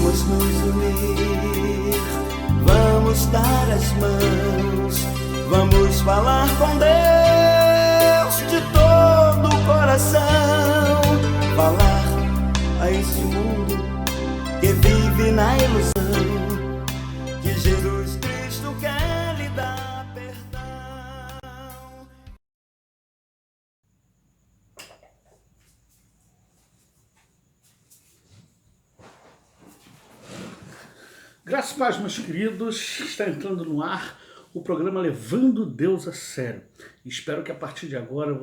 Vamos nos unir, vamos dar as mãos, vamos falar com Deus de todo o coração, falar a esse mundo que vive na ilusão, que Jesus Cristo quer lhe dar perdão. Graças a Deus, meus queridos, está entrando no ar o programa Levando Deus a Sério. Espero que a partir de agora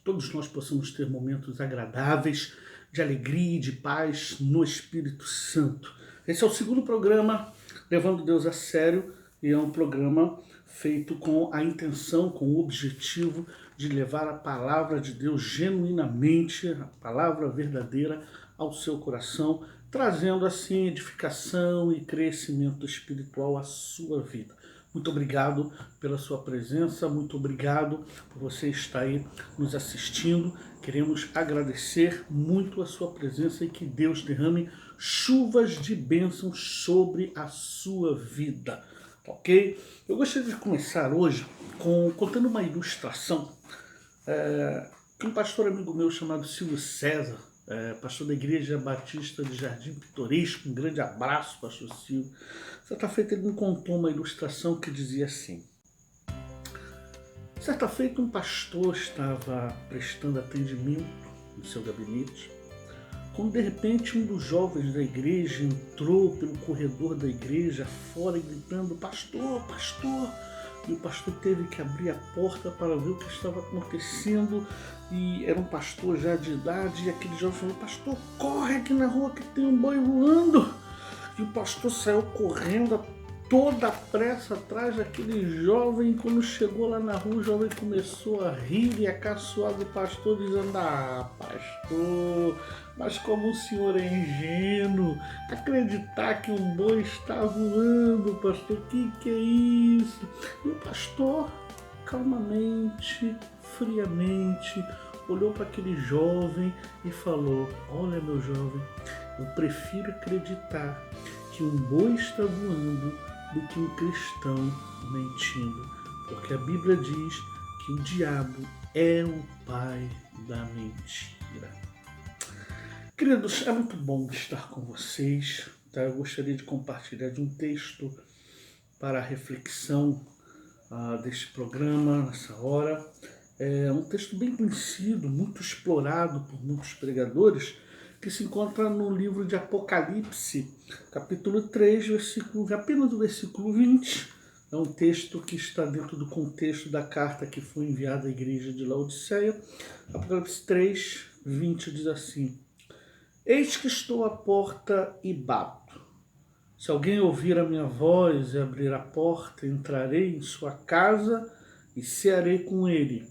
todos nós possamos ter momentos agradáveis, de alegria e de paz no Espírito Santo. Esse é o segundo programa Levando Deus a Sério e é um programa feito com a intenção, com o objetivo de levar a palavra de Deus genuinamente, a palavra verdadeira ao seu coração, trazendo assim edificação e crescimento espiritual à sua vida. Muito obrigado pela sua presença, muito obrigado por você estar aí nos assistindo. Queremos agradecer muito a sua presença e que Deus derrame chuvas de bênçãos sobre a sua vida, ok? Eu gostaria de começar hoje contando uma ilustração que um pastor amigo meu chamado Silvio César, pastor da Igreja Batista de Jardim Pitoresco, um grande abraço, pastor Silvio. Certa feita ele me contou uma ilustração que dizia assim: certa feita um pastor estava prestando atendimento no seu gabinete, quando de repente um dos jovens da igreja entrou pelo corredor da igreja fora gritando: pastor, pastor! E o pastor teve que abrir a porta para ver o que estava acontecendo, e era um pastor já de idade, e aquele jovem falou: pastor, corre aqui na rua que tem um boi voando. E o pastor saiu correndo a toda a pressa atrás daquele jovem, e quando chegou lá na rua, o jovem começou a rir e a caçoar do pastor, dizendo: ah, pastor, mas como o senhor é ingênuo, acreditar que um boi está voando, pastor, que é isso? E o pastor, calmamente, friamente, olhou para aquele jovem e falou: olha, meu jovem, eu prefiro acreditar que um boi está voando do que um cristão mentindo, porque a Bíblia diz que o diabo é o pai da mentira. Queridos, é muito bom estar com vocês, tá? Eu gostaria de compartilhar de um texto para a reflexão deste programa, nessa hora. É um texto bem conhecido, muito explorado por muitos pregadores, que se encontra no livro de Apocalipse, capítulo 3, apenas o versículo 20. É um texto que está dentro do contexto da carta que foi enviada à igreja de Laodiceia. Apocalipse 3, 20 diz assim: eis que estou à porta e bato. Se alguém ouvir a minha voz e abrir a porta, entrarei em sua casa e cearei com ele,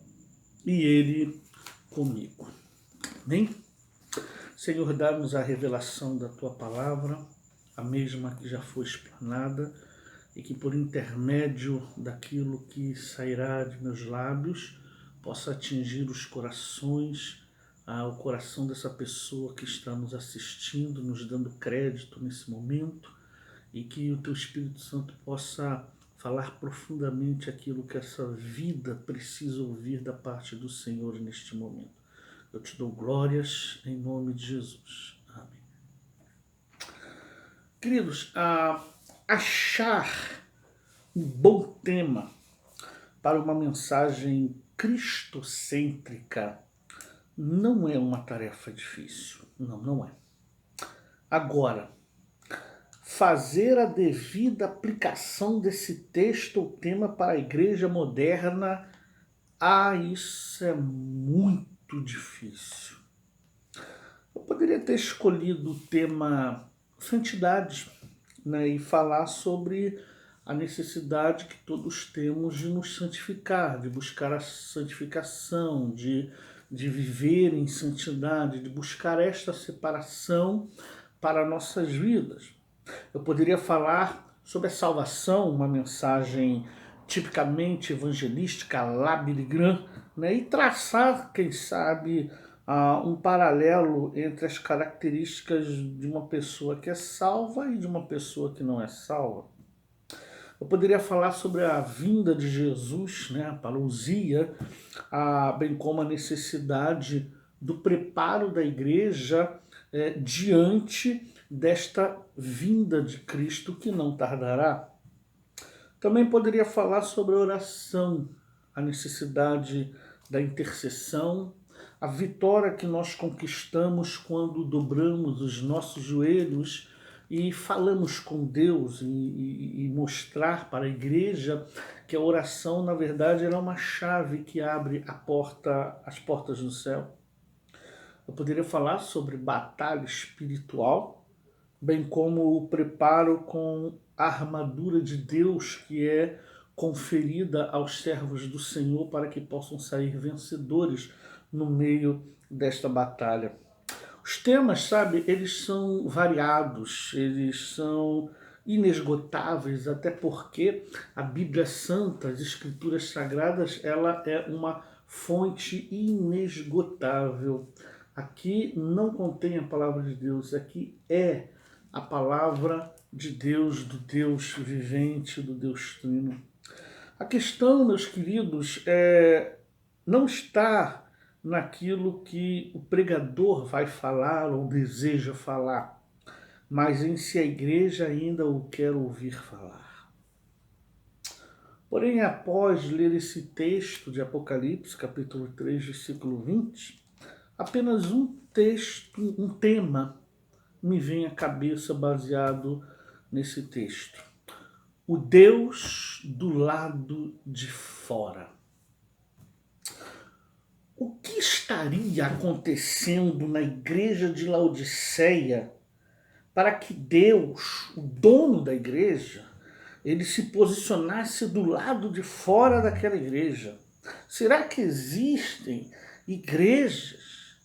e ele comigo. Amém? Senhor, dá-nos a revelação da Tua palavra, a mesma que já foi explanada, e que por intermédio daquilo que sairá de meus lábios, possa atingir os corações, o coração dessa pessoa que está nos assistindo, nos dando crédito nesse momento, e que o Teu Espírito Santo possa falar profundamente aquilo que essa vida precisa ouvir da parte do Senhor neste momento. Eu te dou glórias em nome de Jesus. Amém. Queridos, achar um bom tema para uma mensagem cristocêntrica não é uma tarefa difícil. Não é. Agora, fazer a devida aplicação desse texto ou tema para a igreja moderna, isso é muito difícil. Eu poderia ter escolhido o tema santidade, né, e falar sobre a necessidade que todos temos de nos santificar, de buscar a santificação, de viver em santidade, de buscar esta separação para nossas vidas. Eu poderia falar sobre a salvação, uma mensagem tipicamente evangelística, lá Billy Graham, né, e traçar, quem sabe, um paralelo entre as características de uma pessoa que é salva e de uma pessoa que não é salva. Eu poderia falar sobre a vinda de Jesus, né, a parousia, bem como a necessidade do preparo da igreja diante desta vinda de Cristo que não tardará. Também poderia falar sobre a oração, a necessidade da intercessão, a vitória que nós conquistamos quando dobramos os nossos joelhos e falamos com Deus e mostrar para a igreja que a oração, na verdade, é uma chave que abre as portas do céu. Eu poderia falar sobre batalha espiritual, bem como o preparo com a armadura de Deus que é conferida aos servos do Senhor para que possam sair vencedores no meio desta batalha. Os temas, sabe, eles são variados, eles são inesgotáveis, até porque a Bíblia Santa, as Escrituras Sagradas, ela é uma fonte inesgotável. Aqui não contém a palavra de Deus, aqui é a palavra de Deus, do Deus vivente, do Deus trino. A questão, meus queridos, não está naquilo que o pregador vai falar ou deseja falar, mas em se a igreja ainda o quer ouvir falar. Porém, após ler esse texto de Apocalipse, capítulo 3, versículo 20, apenas um tema me vem à cabeça baseado nesse texto. O Deus do lado de fora. O que estaria acontecendo na igreja de Laodiceia para que Deus, o dono da igreja, ele se posicionasse do lado de fora daquela igreja? Será que existem igrejas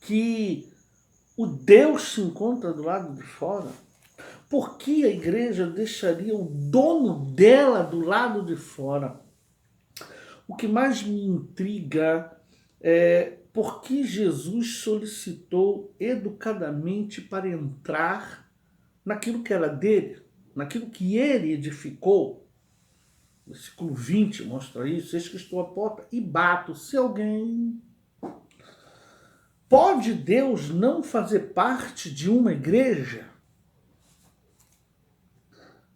que o Deus se encontra do lado de fora? Por que a igreja deixaria o dono dela do lado de fora? O que mais me intriga é por que Jesus solicitou educadamente para entrar naquilo que era dele, naquilo que ele edificou. O versículo 20 mostra isso. Eis que estou à porta e bato. Se alguém... Pode Deus não fazer parte de uma igreja?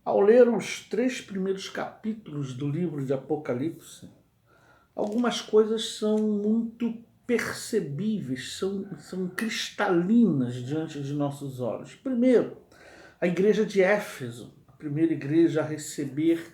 Ao ler os 3 primeiros capítulos do livro de Apocalipse, algumas coisas são muito percebíveis, são cristalinas diante de nossos olhos. Primeiro, a igreja de Éfeso, a primeira igreja a receber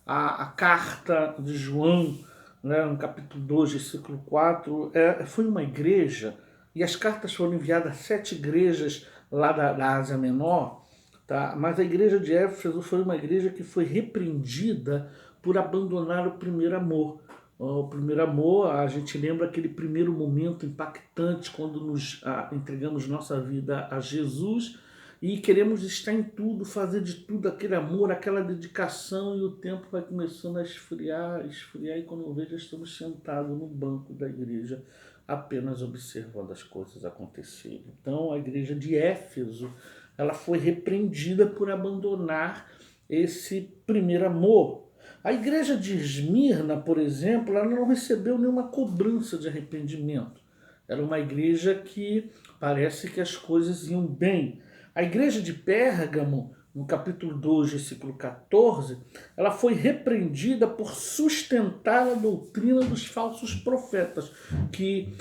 a carta de João, né, no capítulo 2, versículo 4, foi uma igreja, e as cartas foram enviadas a 7 igrejas lá da Ásia Menor, tá? Mas a igreja de Éfeso foi uma igreja que foi repreendida por abandonar o primeiro amor. O primeiro amor, a gente lembra aquele primeiro momento impactante quando nos entregamos nossa vida a Jesus e queremos estar em tudo, fazer de tudo, aquele amor, aquela dedicação, e o tempo vai começando a esfriar, e quando eu vejo, estamos sentados no banco da igreja, apenas observando as coisas acontecerem. Então, a igreja de Éfeso, ela foi repreendida por abandonar esse primeiro amor. A igreja de Esmirna, por exemplo, ela não recebeu nenhuma cobrança de arrependimento. Era uma igreja que parece que as coisas iam bem. A igreja de Pérgamo, no capítulo 2, versículo 14, ela foi repreendida por sustentar a doutrina dos falsos profetas, que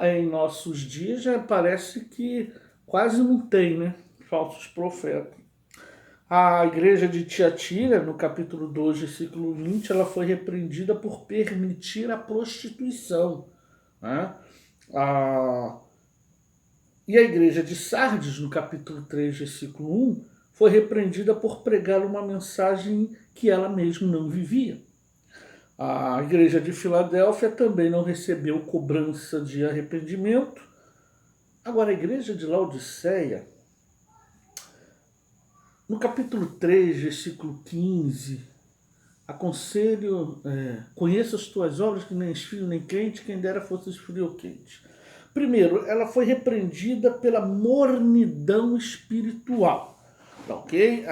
em nossos dias já parece que quase não tem, né? Falsos profetas. A igreja de Tiatira, no capítulo 2, versículo 20, ela foi repreendida por permitir a prostituição, né? E a igreja de Sardes, no capítulo 3, versículo 1, foi repreendida por pregar uma mensagem que ela mesma não vivia. A igreja de Filadélfia também não recebeu cobrança de arrependimento. Agora, a igreja de Laodiceia, no capítulo 3, versículo 15, aconselho, conheça as tuas obras, que nem és frio nem quente, quem dera fosses frio ou quente. Primeiro, ela foi repreendida pela mornidão espiritual. Tá, ok?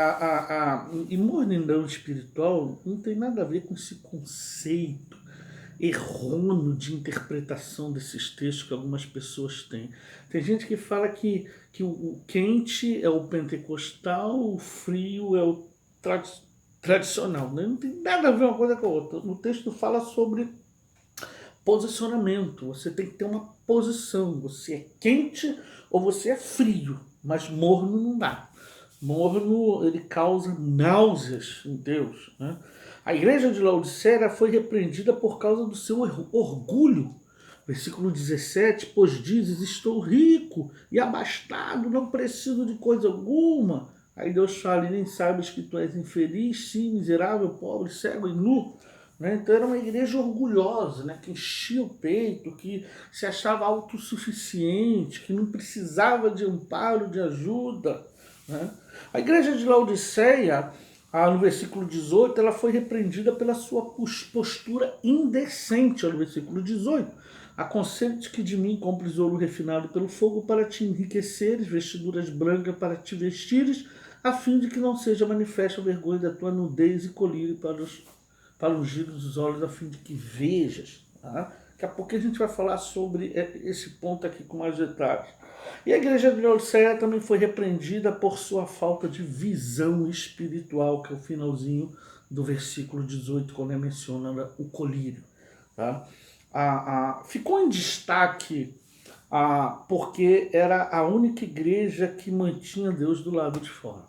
E mornidão espiritual não tem nada a ver com esse conceito errôneo de interpretação desses textos que algumas pessoas têm. Tem gente que fala que o quente é o pentecostal, o frio é o tradicional. Né? Não tem nada a ver uma coisa com a outra. O texto fala sobre posicionamento. Você tem que ter uma posição. Você é quente ou você é frio, mas morno não dá. Morno, ele causa náuseas em Deus. Né? A igreja de Laodiceia foi repreendida por causa do seu orgulho. Versículo 17, pois dizes, estou rico e abastado, não preciso de coisa alguma. Aí Deus fala, e nem sabes que tu és infeliz, sim, miserável, pobre, cego e nu. Né? Então era uma igreja orgulhosa, né? Que enchia o peito, que se achava autossuficiente, que não precisava de amparo, de ajuda. Né? A igreja de Laodiceia, no versículo 18, ela foi repreendida pela sua postura indecente, no versículo 18. Aconselho-te que de mim compres ouro refinado pelo fogo para te enriqueceres, vestiduras brancas para te vestires, a fim de que não seja manifesta a vergonha da tua nudez e colírio para ungir os olhos, a fim de que vejas. Tá? Daqui a pouco a gente vai falar sobre esse ponto aqui com mais detalhes. E a igreja de Laodiceia também foi repreendida por sua falta de visão espiritual, que é o finalzinho do versículo 18, quando é mencionado o colírio. Tá? Ficou em destaque porque era a única igreja que mantinha Deus do lado de fora.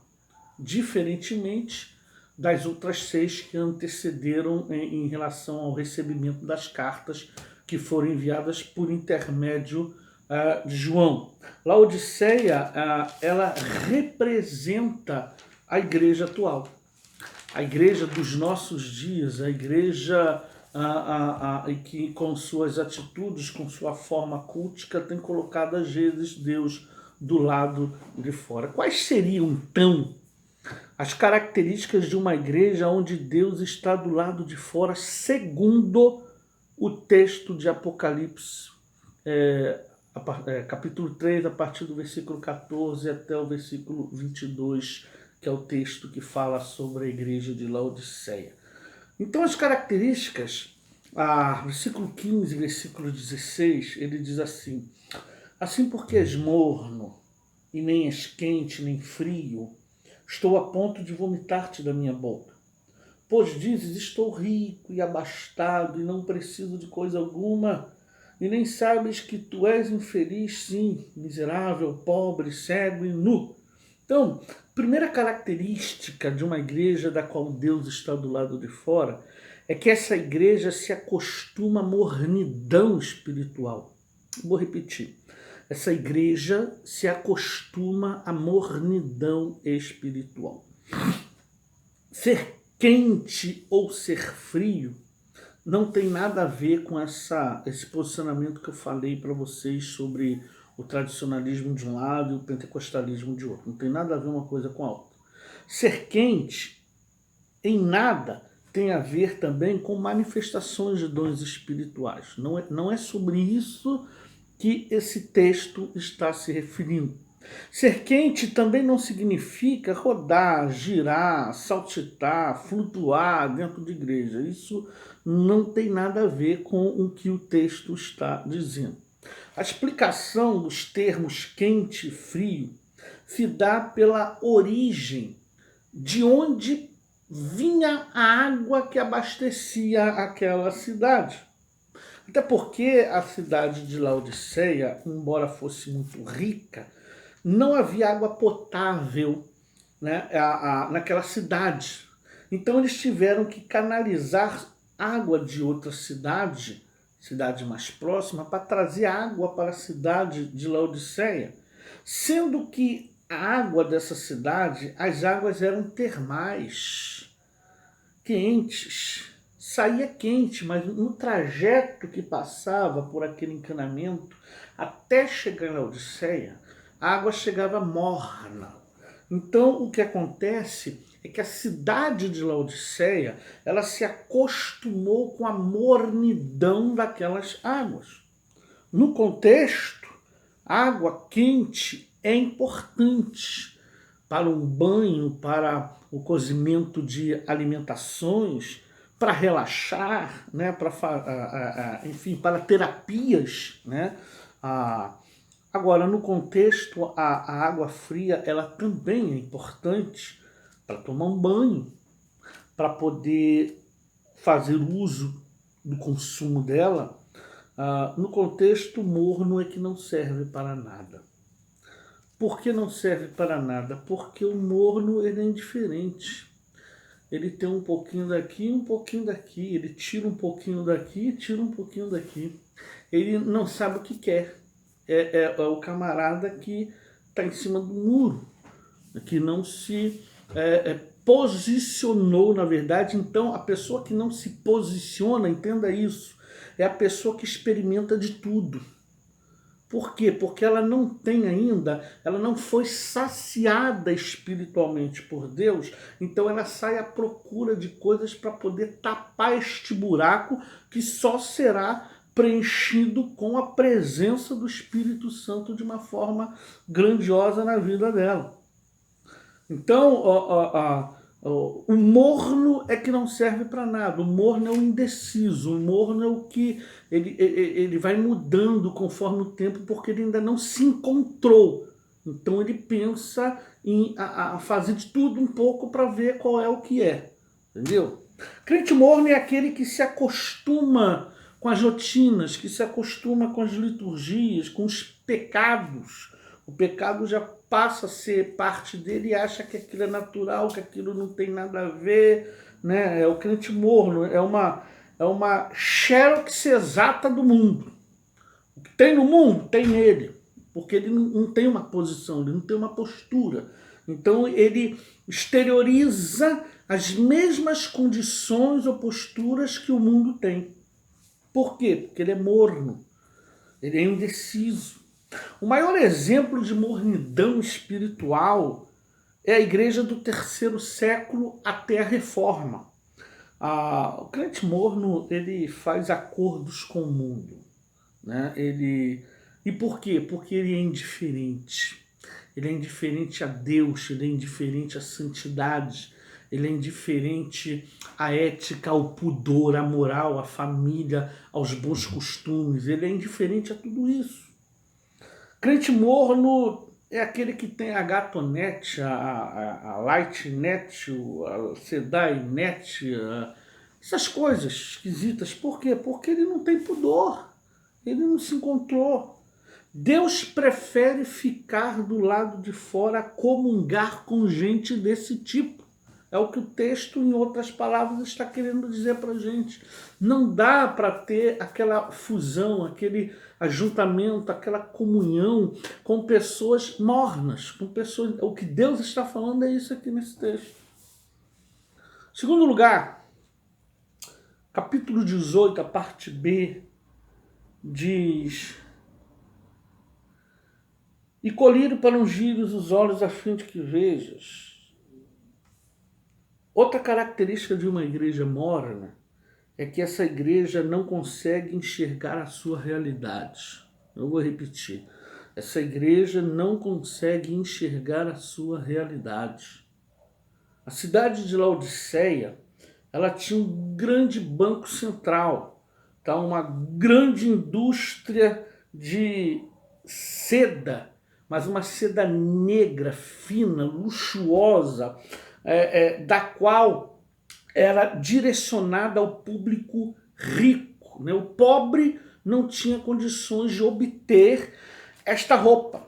Diferentemente das outras 6 que antecederam em relação ao recebimento das cartas que foram enviadas por intermédio de João. Laodiceia, ela representa a igreja atual, a igreja dos nossos dias, a igreja que com suas atitudes, com sua forma cultica, tem colocado às vezes Deus do lado de fora. Quais seriam então as características de uma igreja onde Deus está do lado de fora, segundo o texto de Apocalipse, capítulo 3, a partir do versículo 14 até o versículo 22, que é o texto que fala sobre a igreja de Laodiceia. Então as características, versículo 15 e versículo 16, ele diz assim, assim porque és morno, e nem és quente, nem frio, estou a ponto de vomitar-te da minha boca. Pois dizes, estou rico e abastado e não preciso de coisa alguma, e nem sabes que tu és infeliz, sim, miserável, pobre, cego e nu. Então, primeira característica de uma igreja da qual Deus está do lado de fora é que essa igreja se acostuma à mornidão espiritual. Vou repetir. Essa igreja se acostuma à mornidão espiritual. Ser quente ou ser frio não tem nada a ver com esse posicionamento que eu falei para vocês sobre o tradicionalismo de um lado e o pentecostalismo de outro. Não tem nada a ver uma coisa com a outra. Ser quente em nada tem a ver também com manifestações de dons espirituais. Não é sobre isso que esse texto está se referindo. Ser quente também não significa rodar, girar, saltitar, flutuar dentro de igreja. Isso não tem nada a ver com o que o texto está dizendo. A explicação dos termos quente e frio se dá pela origem de onde vinha a água que abastecia aquela cidade. Até porque a cidade de Laodiceia, embora fosse muito rica, não havia água potável, né, naquela cidade. Então eles tiveram que canalizar água de outra cidade mais próxima, para trazer água para a cidade de Laodiceia. Sendo que a água dessa cidade, as águas eram termais, quentes. Saía quente, mas no trajeto que passava por aquele encanamento, até chegar em Laodiceia, a água chegava morna. Então, o que acontece é que a cidade de Laodiceia, ela se acostumou com a mornidão daquelas águas. No contexto, A água quente é importante para um banho, para o cozimento de alimentações, para relaxar, né? Enfim, para terapias, né? Agora, no contexto, a água fria ela também é importante para tomar um banho, para poder fazer uso do consumo dela. No contexto morno é que não serve para nada. Por que não serve para nada? Porque o morno ele é indiferente. Ele tem um pouquinho daqui, um pouquinho daqui. Ele tira um pouquinho daqui, tira um pouquinho daqui. Ele não sabe o que quer. É o camarada que está em cima do muro, que não se posicionou, na verdade. Então, a pessoa que não se posiciona, entenda isso, é a pessoa que experimenta de tudo. Por quê? Porque ela não tem ainda, ela não foi saciada espiritualmente por Deus, então ela sai à procura de coisas para poder tapar este buraco que só será preenchido com a presença do Espírito Santo de uma forma grandiosa na vida dela. Então, o morno é que não serve para nada, o morno é o indeciso, o morno é o que ele vai mudando conforme o tempo, porque ele ainda não se encontrou. Então ele pensa em fazer de tudo um pouco para ver qual é o que é, entendeu? Crente morno é aquele que se acostuma com as rotinas, que se acostuma com as liturgias, com os pecados. O pecado já passa a ser parte dele e acha que aquilo é natural, que aquilo não tem nada a ver, né? É o crente morno, é uma xerox exata do mundo. O que tem no mundo, tem nele, porque ele não tem uma posição, ele não tem uma postura. Então ele exterioriza as mesmas condições ou posturas que o mundo tem. Por quê? Porque ele é morno, ele é indeciso. O maior exemplo de mornidão espiritual é a igreja do terceiro século até a Reforma. O crente morno ele faz acordos com o mundo, né? E por quê? Porque ele é indiferente. Ele é indiferente a Deus, ele é indiferente à santidade, ele é indiferente à ética, ao pudor, à moral, à família, aos bons costumes. Ele é indiferente a tudo isso. Crente morno é aquele que tem a Gatonete, a Lightnet, a Sedainet, essas coisas esquisitas. Por quê? Porque ele não tem pudor, ele não se encontrou. Deus prefere ficar do lado de fora, comungar com gente desse tipo. É o que o texto, em outras palavras, está querendo dizer para a gente. Não dá para ter aquela fusão, aquele ajuntamento, aquela comunhão com pessoas mornas, com pessoas. O que Deus está falando é isso aqui nesse texto. Segundo lugar, capítulo 18, a parte B, diz: e colírio para ungir os olhos a fim de que vejas. Outra característica de uma igreja morna é que essa igreja não consegue enxergar a sua realidade. Eu vou repetir. Essa igreja não consegue enxergar a sua realidade. A cidade de Laodiceia, ela tinha um grande banco central, tá? Uma grande indústria de seda, mas uma seda negra, fina, luxuosa, da qual era direcionada ao público rico, né? O pobre não tinha condições de obter essa roupa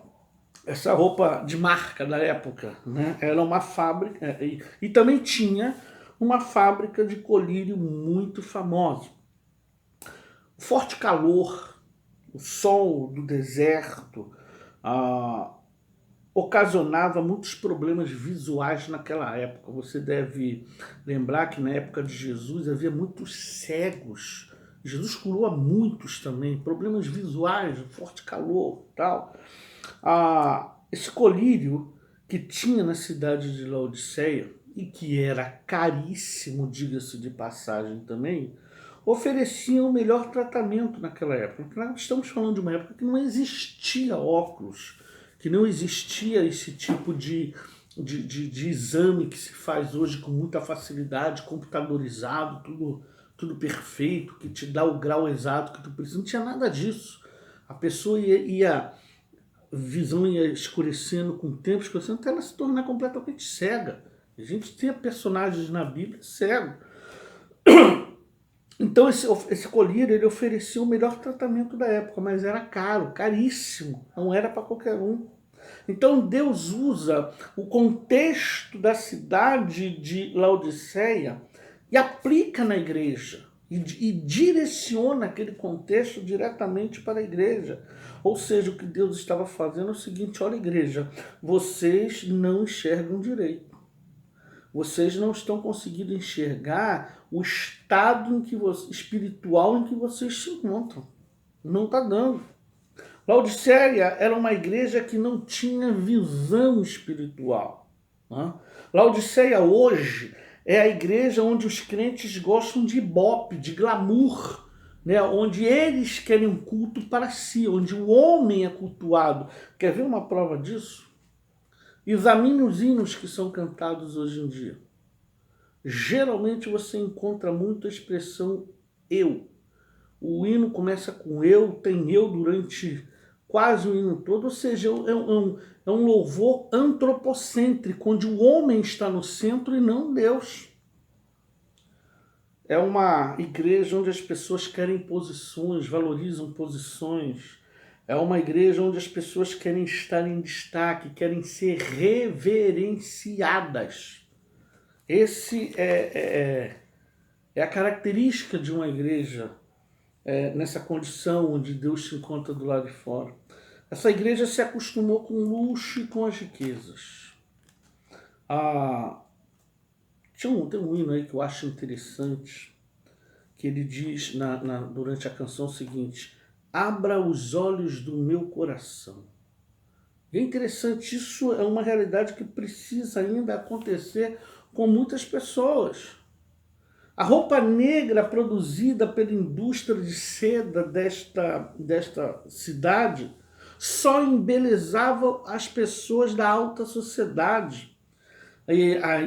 de marca da época, né? Era uma fábrica, e também tinha uma fábrica de colírio muito famosa. O forte calor, o sol do deserto, ocasionava muitos problemas visuais naquela época. Você deve lembrar que na época de Jesus havia muitos cegos. Jesus curou a muitos também, problemas visuais, forte calor e tal. Esse colírio que tinha na cidade de Laodiceia, e que era caríssimo, diga-se de passagem também, ofereciam o melhor tratamento naquela época. Nós estamos falando de uma época que não existia óculos, que não existia esse tipo de exame que se faz hoje com muita facilidade, computadorizado, tudo perfeito, que te dá o grau exato que tu precisa. Não tinha nada disso. A pessoa a visão ia escurecendo com o tempo, escurecendo, até ela se tornar completamente cega. A gente tem personagens na Bíblia cegos. Então esse colírio ele oferecia o melhor tratamento da época, mas era caro, caríssimo, não era para qualquer um. Então Deus usa o contexto da cidade de Laodiceia e aplica na igreja e direciona aquele contexto diretamente para a igreja. Ou seja, o que Deus estava fazendo é o seguinte: olha, igreja, vocês não enxergam direito. Vocês não estão conseguindo enxergar o estado espiritual em que vocês se encontram. Não está dando. Laodiceia era uma igreja que não tinha visão espiritual. Né? Laodiceia hoje é a igreja onde os crentes gostam de ibope, de glamour, né? Onde eles querem um culto para si, onde o homem é cultuado. Quer ver uma prova disso? Examine os hinos que são cantados hoje em dia. Geralmente você encontra muito a expressão eu. O hino começa com eu, tem eu durante quase o hino todo, ou seja, é um louvor antropocêntrico, onde o homem está no centro e não Deus. É uma igreja onde as pessoas querem posições, valorizam posições. É uma igreja onde as pessoas querem estar em destaque, querem ser reverenciadas. Esse é a característica de uma igreja nessa condição onde Deus se encontra do lado de fora. Essa igreja se acostumou com o luxo e com as riquezas. Tem um hino aí que eu acho interessante, que ele diz durante a canção o seguinte: abra os olhos do meu coração. E é interessante, isso é uma realidade que precisa ainda acontecer com muitas pessoas. A roupa negra produzida pela indústria de seda desta cidade só embelezava as pessoas da alta sociedade.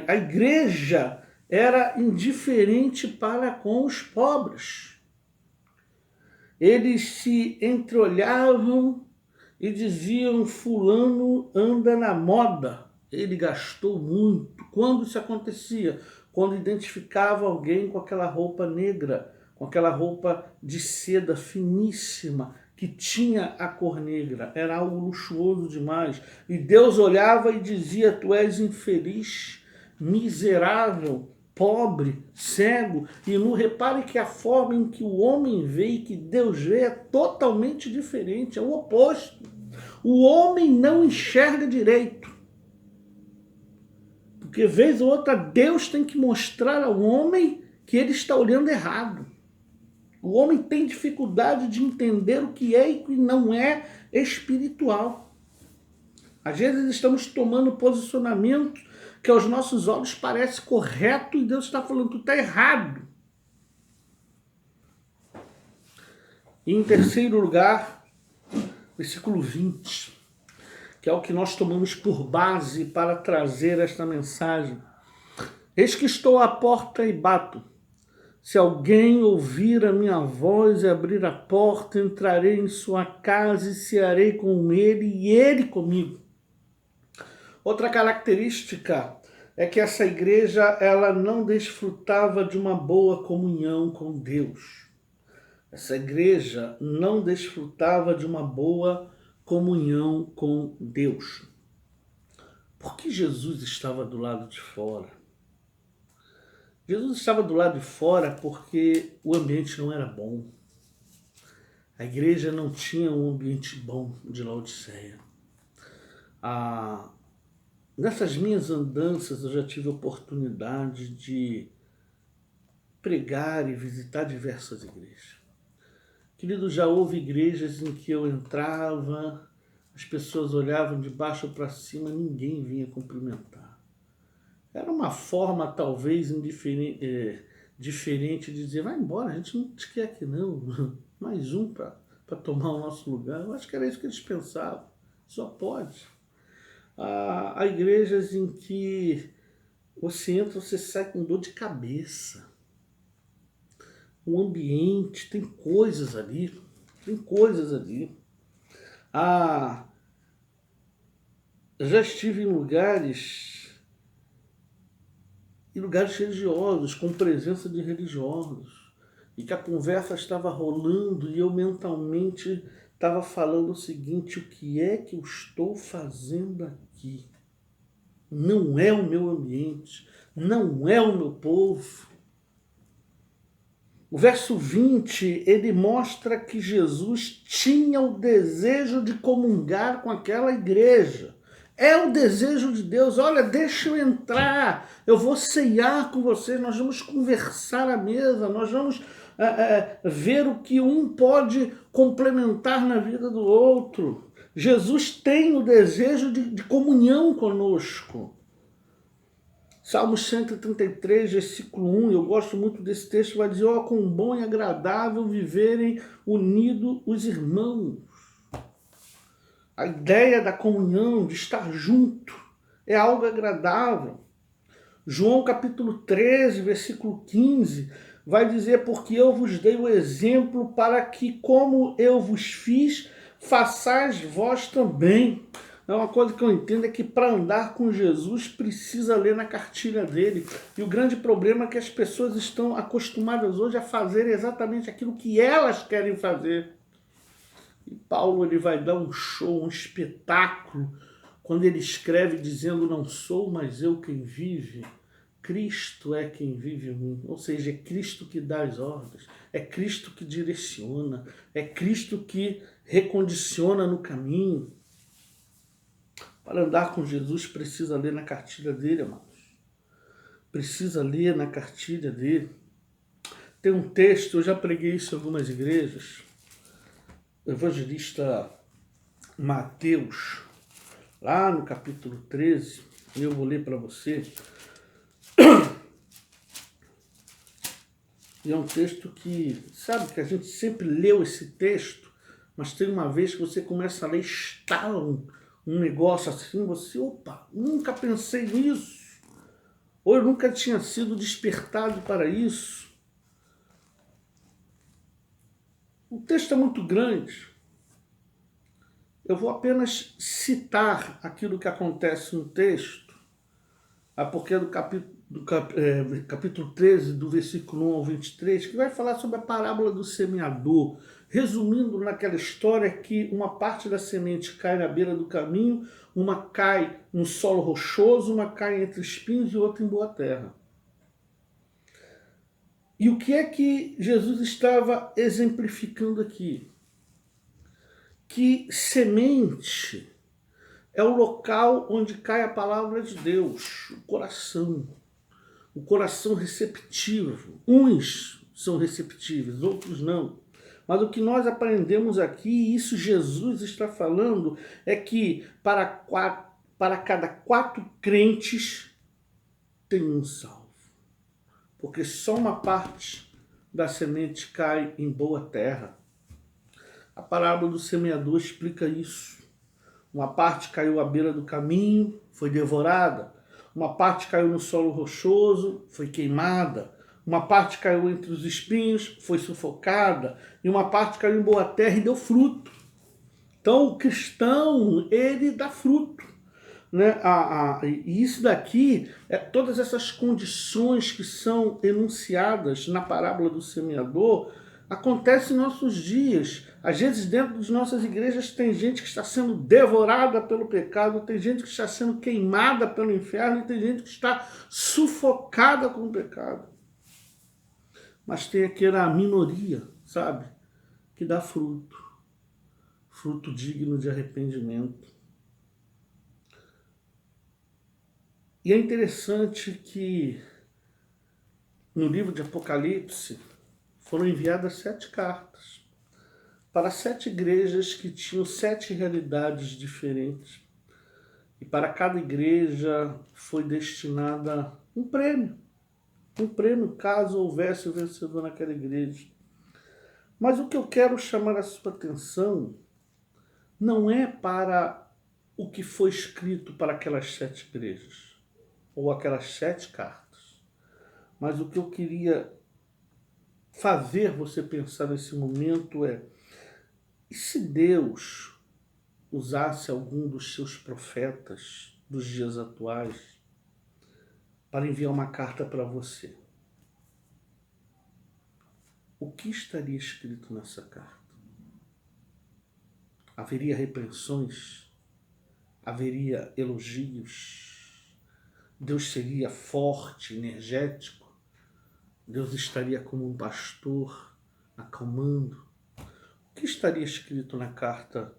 A igreja era indiferente para com os pobres. Eles se entreolhavam e diziam: fulano anda na moda, ele gastou muito. Quando isso acontecia? Quando identificava alguém com aquela roupa negra, com aquela roupa de seda finíssima, que tinha a cor negra. Era algo luxuoso demais. E Deus olhava e dizia: tu és infeliz, miserável, pobre, cego. E não repare que a forma em que o homem vê e que Deus vê é totalmente diferente, é o oposto. O homem não enxerga direito. Porque vez ou outra Deus tem que mostrar ao homem que ele está olhando errado. O homem tem dificuldade de entender o que é e o que não é espiritual. Às vezes estamos tomando posicionamento que aos nossos olhos parece correto e Deus está falando: tu está errado. E em terceiro lugar, versículo 20, que é o que nós tomamos por base para trazer esta mensagem. Eis que estou à porta e bato. Se alguém ouvir a minha voz e abrir a porta, entrarei em sua casa e cearei com ele e ele comigo. Outra característica é que essa igreja ela não desfrutava de uma boa comunhão com Deus. Essa igreja não desfrutava de uma boa comunhão com Deus. Por que Jesus estava do lado de fora? Jesus estava do lado de fora porque o ambiente não era bom. A igreja não tinha um ambiente bom de Laodiceia. Nessas minhas andanças eu já tive a oportunidade de pregar e visitar diversas igrejas. Querido, já houve igrejas em que eu entrava, as pessoas olhavam de baixo para cima, ninguém vinha cumprimentar. Era uma forma talvez diferente de dizer, vai embora, a gente não te quer aqui não, mais um para tomar o nosso lugar. Eu acho que era isso que eles pensavam, só pode. Há igrejas em que você entra, você sai com dor de cabeça. O ambiente, tem coisas ali. Já estive em lugares religiosos, com presença de religiosos, e que a conversa estava rolando e eu mentalmente estava falando o seguinte: o que é que eu estou fazendo aqui? Não é o meu ambiente, não é o meu povo. O verso 20, ele mostra que Jesus tinha o desejo de comungar com aquela igreja. É o desejo de Deus. Olha, deixa eu entrar, eu vou ceiar com vocês, nós vamos conversar à mesa, nós vamos ver o que um pode complementar na vida do outro. Jesus tem o desejo de comunhão conosco. Salmos 133, versículo 1, eu gosto muito desse texto, vai dizer, quão bom e agradável viverem unidos os irmãos. A ideia da comunhão, de estar junto, é algo agradável. João capítulo 13, versículo 15, vai dizer, porque eu vos dei o exemplo para que, como eu vos fiz, façais vós também. Uma coisa que eu entendo é que para andar com Jesus precisa ler na cartilha dele. E o grande problema é que as pessoas estão acostumadas hoje a fazer exatamente aquilo que elas querem fazer. E Paulo ele vai dar um show, um espetáculo, quando ele escreve dizendo, não sou mais eu quem vive, Cristo é quem vive em mim. Ou seja, é Cristo que dá as ordens, é Cristo que direciona, é Cristo que recondiciona no caminho. Para andar com Jesus, precisa ler na cartilha dele, amados. Precisa ler na cartilha dele. Tem um texto, eu já preguei isso em algumas igrejas. O evangelista Mateus, lá no capítulo 13, eu vou ler para você. E é um texto que, sabe, que a gente sempre leu esse texto, mas tem uma vez que você começa a ler, estala um negócio assim, você, opa, nunca pensei nisso, ou eu nunca tinha sido despertado para isso. O texto é muito grande, eu vou apenas citar aquilo que acontece no texto, porque é do capítulo 13, do versículo 1 ao 23, que vai falar sobre a parábola do semeador. Resumindo naquela história que uma parte da semente cai na beira do caminho, uma cai no solo rochoso, uma cai entre espinhos e outra em boa terra. E o que é que Jesus estava exemplificando aqui? Que semente é o local onde cai a palavra de Deus, o coração receptivo. Uns são receptíveis, outros não. Mas o que nós aprendemos aqui, e isso Jesus está falando, é que para cada 4 crentes tem um salvo. Porque só uma parte da semente cai em boa terra. A parábola do semeador explica isso. Uma parte caiu à beira do caminho, foi devorada. Uma parte caiu no solo rochoso, foi queimada. Uma parte caiu entre os espinhos, foi sufocada. E uma parte caiu em boa terra e deu fruto. Então o cristão, ele dá fruto. Né? E isso daqui, todas essas condições que são enunciadas na parábola do semeador, acontecem em nossos dias. Às vezes dentro das nossas igrejas tem gente que está sendo devorada pelo pecado, tem gente que está sendo queimada pelo inferno, e tem gente que está sufocada com o pecado. Mas tem aquela minoria, sabe, que dá fruto digno de arrependimento. E é interessante que no livro de Apocalipse foram enviadas 7 cartas para 7 igrejas que tinham 7 realidades diferentes. E para cada igreja foi destinada um prêmio. um prêmio caso houvesse o vencedor naquela igreja. Mas o que eu quero chamar a sua atenção não é para o que foi escrito para aquelas 7 igrejas, ou aquelas 7 cartas, mas o que eu queria fazer você pensar nesse momento é: e se Deus usasse algum dos seus profetas dos dias atuais para enviar uma carta para você? O que estaria escrito nessa carta? Haveria repreensões? Haveria elogios? Deus seria forte, energético? Deus estaria como um pastor acalmando? O que estaria escrito na carta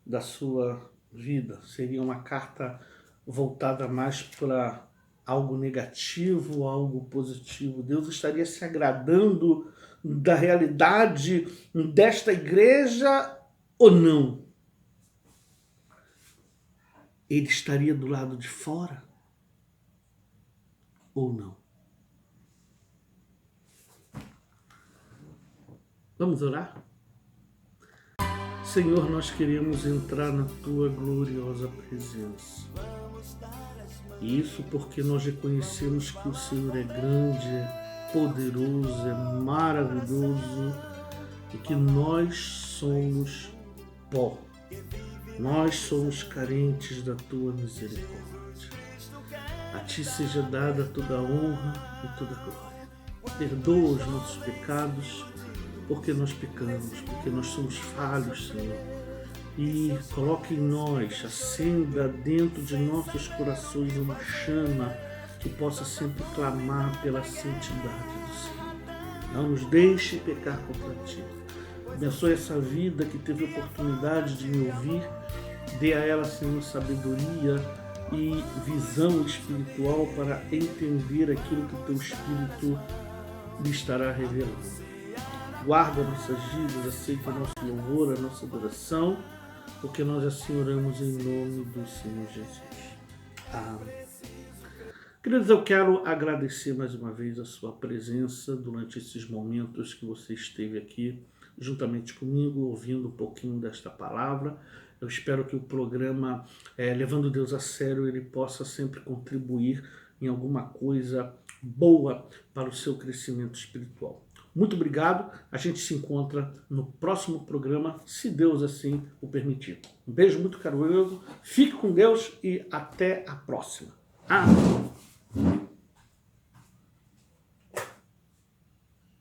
da sua vida? Seria uma carta voltada mais para algo negativo ou algo positivo? Deus estaria se agradando da realidade desta igreja ou não? Ele estaria do lado de fora ou não? Vamos orar? Senhor, nós queremos entrar na Tua gloriosa presença. E isso porque nós reconhecemos que o Senhor é grande, é poderoso, é maravilhoso e que nós somos pó. Nós somos carentes da Tua misericórdia. A Ti seja dada toda a honra e toda a glória. Perdoa os nossos pecados, porque nós pecamos, porque nós somos falhos, Senhor. E coloque em nós, acenda dentro de nossos corações uma chama que possa sempre clamar pela santidade do Senhor. Não nos deixe pecar contra Ti. Abençoe essa vida que teve oportunidade de me ouvir. Dê a ela, Senhor, sabedoria e visão espiritual para entender aquilo que Teu Espírito lhe estará revelando. Guarda nossas vidas, aceita o nosso louvor, a nossa adoração, porque nós assim oramos em nome do Senhor Jesus. Amém. Queridos, eu quero agradecer mais uma vez a sua presença durante esses momentos que você esteve aqui juntamente comigo, ouvindo um pouquinho desta palavra. Eu espero que o programa Levando Deus a Sério, ele possa sempre contribuir em alguma coisa boa para o seu crescimento espiritual. Muito obrigado, a gente se encontra no próximo programa, se Deus assim o permitir. Um beijo muito carinhoso, fique com Deus e até a próxima. Amém.